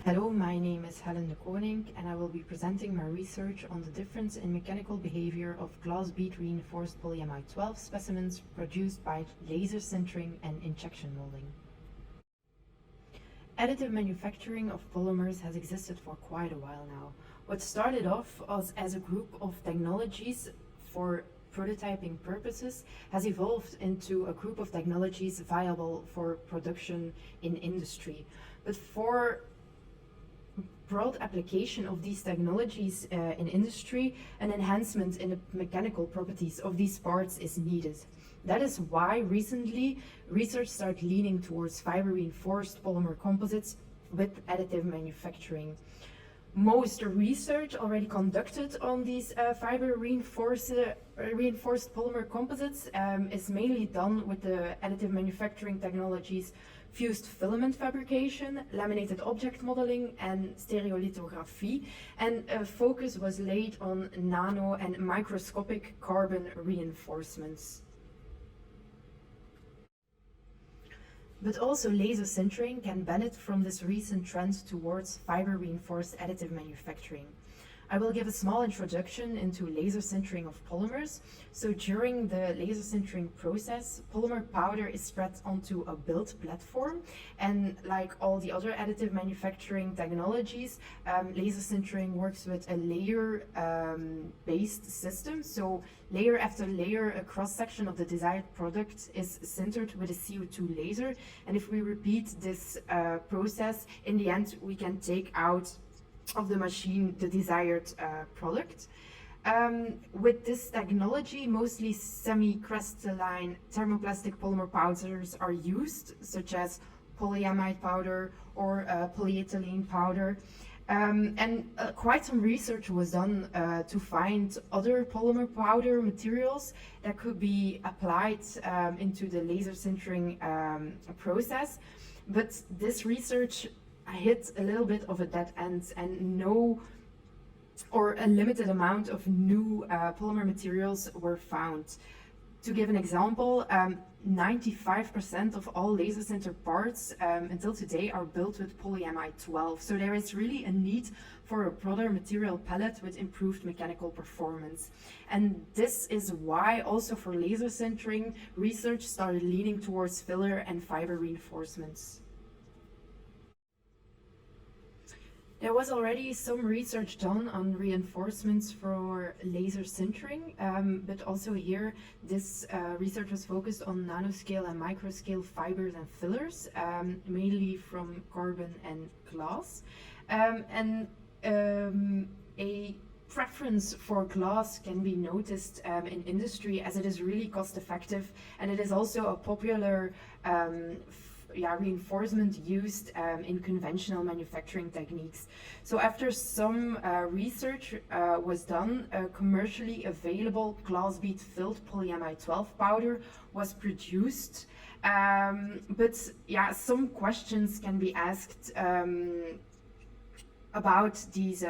Hello, my name is Hellen Coninck and I will be presenting my research on the difference in mechanical behavior of glass bead reinforced polyamide 12 specimens produced by laser sintering and injection molding. Additive manufacturing of polymers has existed for quite a while now. What started off as a group of technologies for prototyping purposes has evolved into a group of technologies viable for production in industry. But for broad application of these technologies in industry, an enhancement in the mechanical properties of these parts is needed. That is why recently research started leaning towards fiber reinforced polymer composites with additive manufacturing. Most research already conducted on these fiber reinforced polymer composites is mainly done with the additive manufacturing technologies fused filament fabrication, laminated object modeling, and stereolithography, and a focus was laid on nano and microscopic carbon reinforcements. But also laser sintering can benefit from this recent trend towards fiber reinforced additive manufacturing. I will give a small introduction into laser sintering of polymers. So during the laser sintering process, polymer powder is spread onto a build platform, and like all the other additive manufacturing technologies, laser sintering works with a layer based system. So layer after layer, a cross section of the desired product is sintered with a CO2 laser, and if we repeat this process, in the end we can take out of the machine the desired product. With this technology, mostly semi-crystalline thermoplastic polymer powders are used, such as polyamide powder or polyethylene powder. And quite some research was done to find other polymer powder materials that could be applied into the laser sintering process. But this research hit a little bit of a dead end, and a limited amount of new polymer materials were found. To give an example, 95% of all laser sinter parts until today are built with polyamide 12. So there is really a need for a broader material palette with improved mechanical performance. And this is why also for laser sintering, research started leaning towards filler and fiber reinforcements. There was already some research done on reinforcements for laser sintering, but also here this research was focused on nanoscale and microscale fibers and fillers, mainly from carbon and glass. A preference for glass can be noticed in industry, as it is really cost effective, and it is also a popular reinforcement used in conventional manufacturing techniques. So after some research was done, a commercially available glass bead filled polyamide 12 powder was produced. But some questions can be asked about these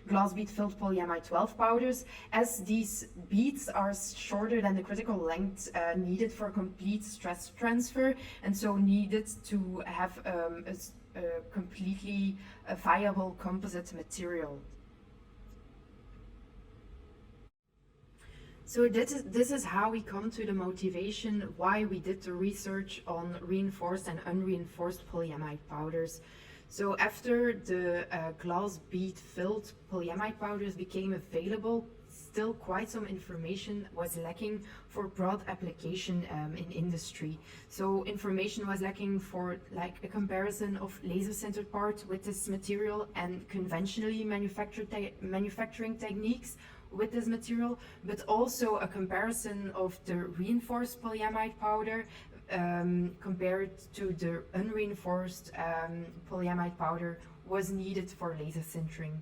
glass bead filled polyamide 12 powders, as these beads are shorter than the critical length needed for complete stress transfer, and so needed to have a completely viable composite material. So this is how we come to the motivation why we did the research on reinforced and unreinforced polyamide powders. So after the glass bead filled polyamide powders became available, still quite some information was lacking for broad application in industry. So information was lacking for like a comparison of laser sintered parts with this material and conventionally manufacturing techniques with this material, but also a comparison of the reinforced polyamide powder compared to the unreinforced polyamide powder was needed for laser sintering.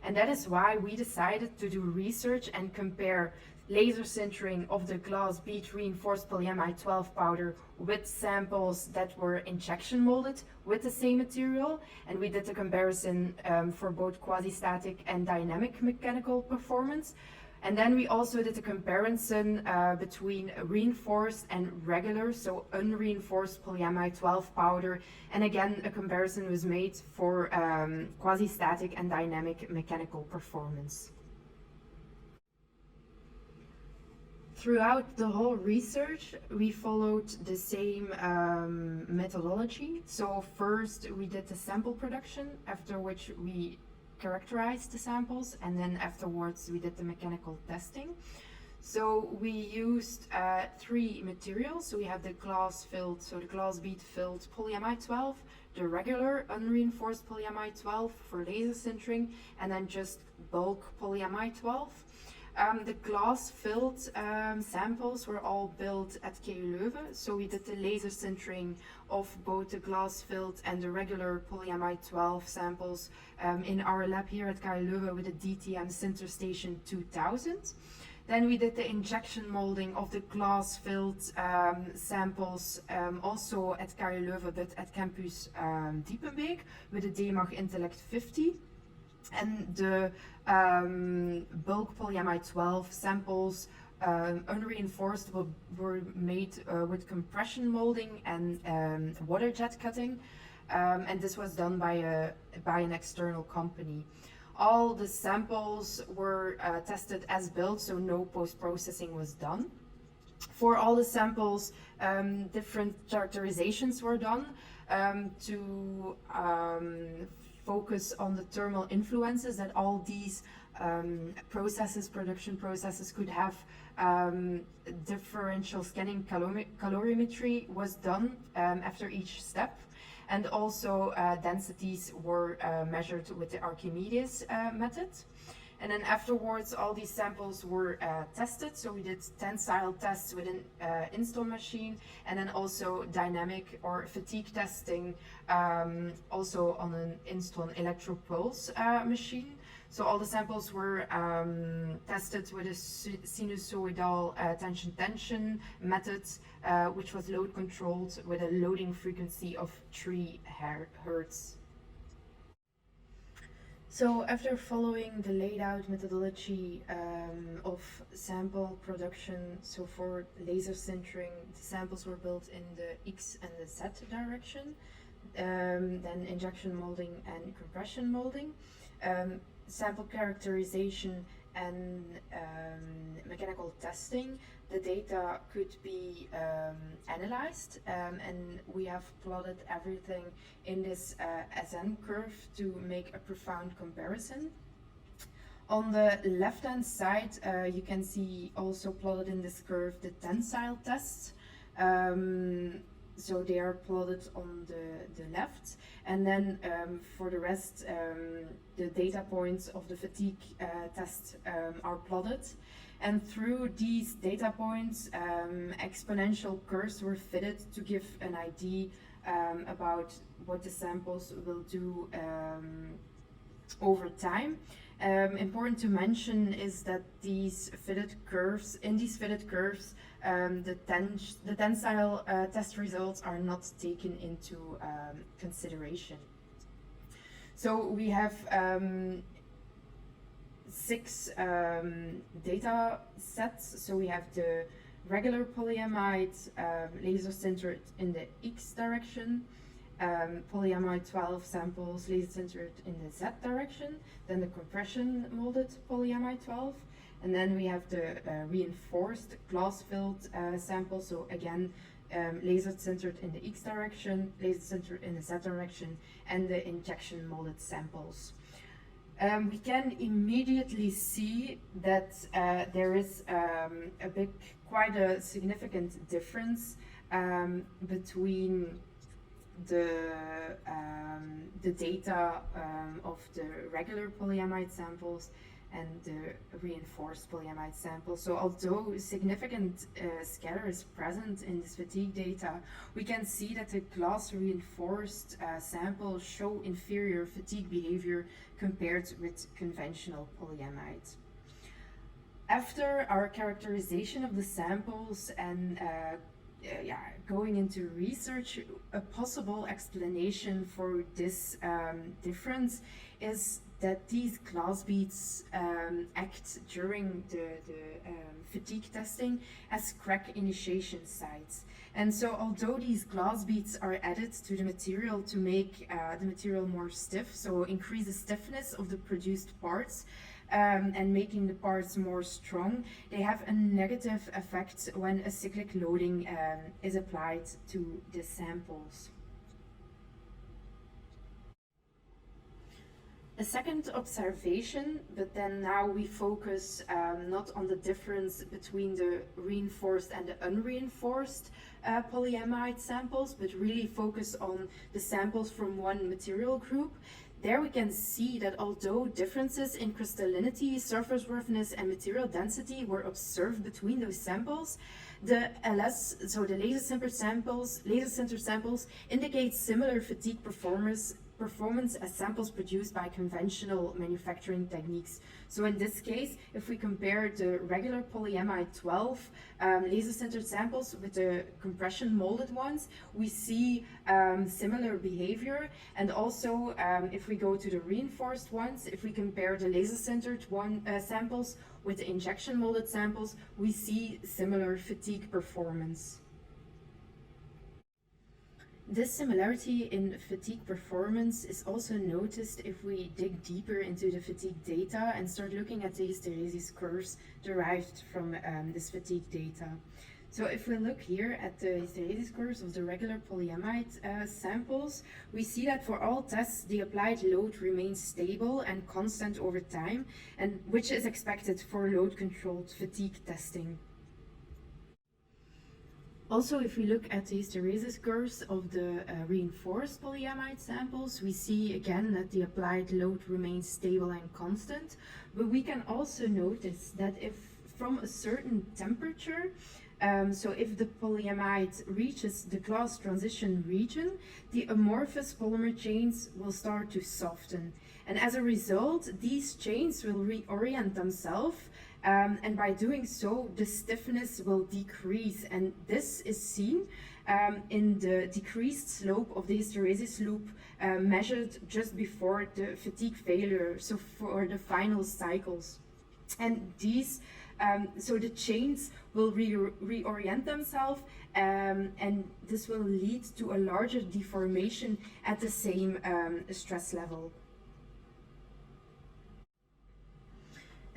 And that is why we decided to do research and compare laser sintering of the glass bead reinforced polyamide 12 powder with samples that were injection molded with the same material, and we did a comparison for both quasi-static and dynamic mechanical performance. And then we also did a comparison between reinforced and regular, so unreinforced polyamide 12 powder. And again, a comparison was made for quasi-static and dynamic mechanical performance. Throughout the whole research, we followed the same methodology. So first we did the sample production, after which we characterized the samples, and then afterwards we did the mechanical testing. So we used three materials. So we have the glass filled, so the glass bead filled polyamide 12, the regular unreinforced polyamide 12 for laser sintering, and then just bulk polyamide 12. The glass-filled samples were all built at KU Leuven, so we did the laser sintering of both the glass-filled and the regular polyamide 12 samples in our lab here at KU Leuven with a DTM Sinter Station 2000. Then we did the injection molding of the glass-filled samples also at KU Leuven, but at Campus Diepenbeek with a DMAG Intellect 50. And the bulk polyamide 12 samples, unreinforced, were made with compression molding and water jet cutting, and this was done by an external company. All the samples were tested as built, so no post-processing was done. For all the samples, different characterizations were done to focus on the thermal influences that all these production processes could have. Differential scanning calorimetry was done after each step, and also densities were measured with the Archimedes method. And then afterwards, all these samples were tested. So we did tensile tests with an install machine, and then also dynamic or fatigue testing, also on an install electropulse machine. So all the samples were tested with a sinusoidal tension method, which was load controlled with a loading frequency of 3 Hertz. So after following the laid out methodology of sample production, so for laser sintering, the samples were built in the X and the Z direction, then injection molding and compression molding, sample characterization and mechanical testing. The data could be analyzed, and we have plotted everything in this SN curve to make a profound comparison. On the left hand side, you can see also plotted in this curve the tensile tests. So they are plotted on the left, and then for the rest, the data points of the fatigue test are plotted. And through these data points, exponential curves were fitted to give an idea about what the samples will do over time. Important to mention is that these fitted curves, the tensile test results are not taken into consideration. So we have 6 data sets. So we have the regular polyamide laser sintered in the X direction, polyamide 12 samples laser sintered in the Z direction, then the compression molded polyamide 12, and then we have the reinforced glass filled samples. So again, laser sintered in the X direction, laser sintered in the Z direction, and the injection molded samples. We can immediately see that there is quite a significant difference between the data of the regular polyamide samples and the reinforced polyamide samples. So although significant scatter is present in this fatigue data, we can see that the glass reinforced samples show inferior fatigue behavior compared with conventional polyamide. After our characterization of the samples and going into research, a possible explanation for this difference is that these glass beads act during the fatigue testing as crack initiation sites. And so although these glass beads are added to the material to make the material more stiff, so increase the stiffness of the produced parts, and making the parts more strong, they have a negative effect when a cyclic loading is applied to the samples. A second observation, but then now we focus not on the difference between the reinforced and the unreinforced polyamide samples, but really focus on the samples from one material group. There we can see that although differences in crystallinity, surface roughness, and material density were observed between those samples, the LS, so the laser sinter samples, indicate similar fatigue performance as samples produced by conventional manufacturing techniques. So in this case, if we compare the regular polyamide 12 laser sintered samples with the compression molded ones, we see similar behavior. And also, if we go to the reinforced ones, if we compare the laser sintered samples with the injection molded samples, we see similar fatigue performance. This similarity in fatigue performance is also noticed if we dig deeper into the fatigue data and start looking at the hysteresis curves derived from this fatigue data. So if we look here at the hysteresis curves of the regular polyamide samples, we see that for all tests, the applied load remains stable and constant over time, and which is expected for load-controlled fatigue testing. Also, if we look at the hysteresis curves of the reinforced polyamide samples, we see again that the applied load remains stable and constant, but we can also notice that if from a certain temperature, so if the polyamide reaches the glass transition region, the amorphous polymer chains will start to soften. And as a result, these chains will reorient themselves, and by doing so, the stiffness will decrease. And this is seen in the decreased slope of the hysteresis loop measured just before the fatigue failure, so for the final cycles. And these, so the chains will reorient themselves, and this will lead to a larger deformation at the same stress level.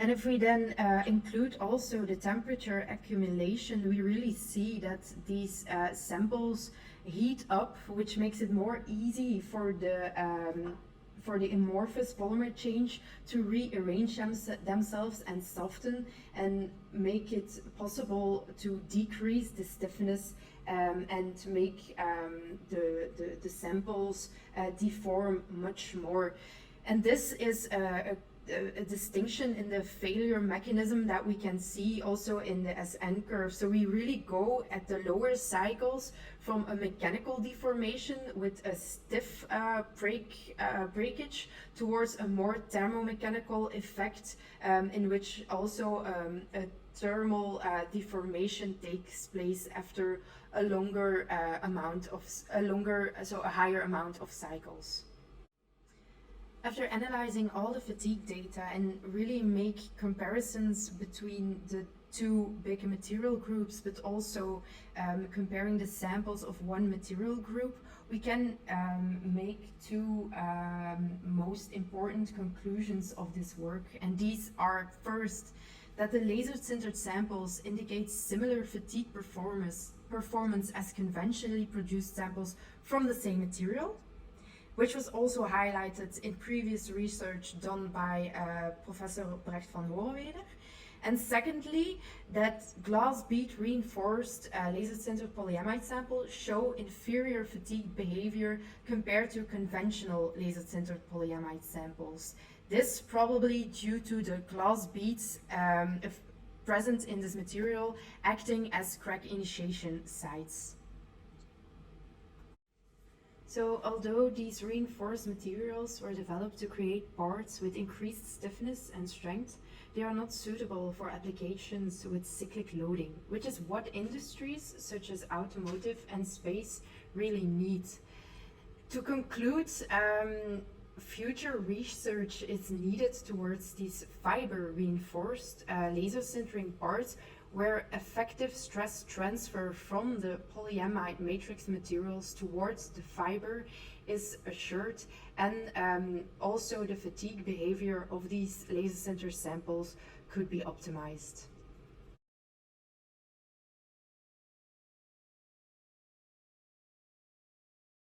And if we then include also the temperature accumulation, we really see that these samples heat up, which makes it more easy for the amorphous polymer change to rearrange themselves and soften and make it possible to decrease the stiffness and to make the samples deform much more. And this is a distinction in the failure mechanism that we can see also in the SN curve. So we really go at the lower cycles from a mechanical deformation with a stiff breakage towards a more thermomechanical effect in which also a thermal deformation takes place after a higher amount of cycles. After analyzing all the fatigue data and really make comparisons between the two big material groups, but also comparing the samples of one material group, we can make two most important conclusions of this work. And these are, first, that the laser-sintered samples indicate similar fatigue performance as conventionally produced samples from the same material, which was also highlighted in previous research done by Professor Brecht van Horenweder. And secondly, that glass bead reinforced laser-sintered polyamide samples show inferior fatigue behavior compared to conventional laser-sintered polyamide samples. This probably due to the glass beads present in this material acting as crack initiation sites. So, although these reinforced materials were developed to create parts with increased stiffness and strength, they are not suitable for applications with cyclic loading, which is what industries such as automotive and space really need. To conclude, future research is needed towards these fiber reinforced laser sintering parts where effective stress transfer from the polyamide matrix materials towards the fiber is assured, and also the fatigue behavior of these laser sinter samples could be optimized.